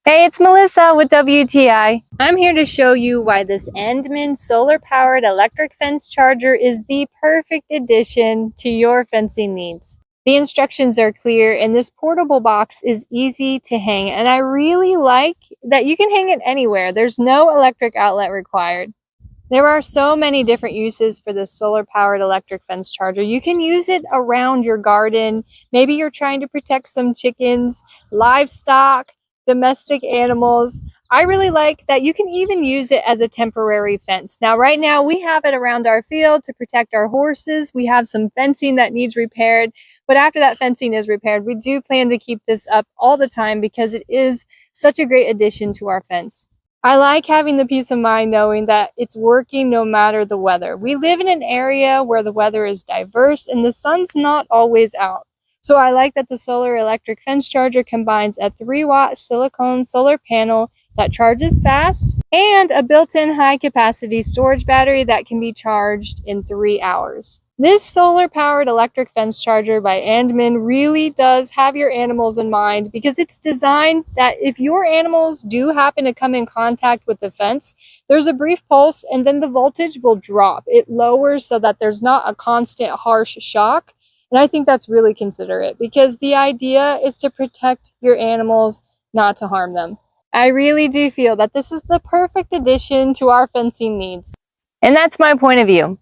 Hey, it's Melissa with WTI. I'm here to show you why this Andmon solar-powered electric fence charger is the perfect addition to your fencing needs. The instructions are clear and this portable box is easy to hang, and I really like that you can hang it anywhere. There's no electric outlet required. There are so many different uses for this solar-powered electric fence charger. You can use it around your garden. Maybe you're trying to protect some chickens, livestock, domestic animals. I really like that you can even use it as a temporary fence. Now, right now we have it around our field to protect our horses. We have some fencing that needs repaired, but after that fencing is repaired, we do plan to keep this up all the time because it is such a great addition to our fence. I like having the peace of mind knowing that it's working no matter the weather. We live in an area where the weather is diverse and the sun's not always out. So I like that the solar electric fence charger combines a 3-watt silicone solar panel that charges fast and a built-in high-capacity storage battery that can be charged in 3 hours. This solar-powered electric fence charger by Andmon really does have your animals in mind because it's designed that if your animals do happen to come in contact with the fence, there's a brief pulse and then the voltage will drop. It lowers so that there's not a constant harsh shock. And I think that's really considerate because the idea is to protect your animals, not to harm them. I really do feel that this is the perfect addition to our fencing needs. And that's my point of view.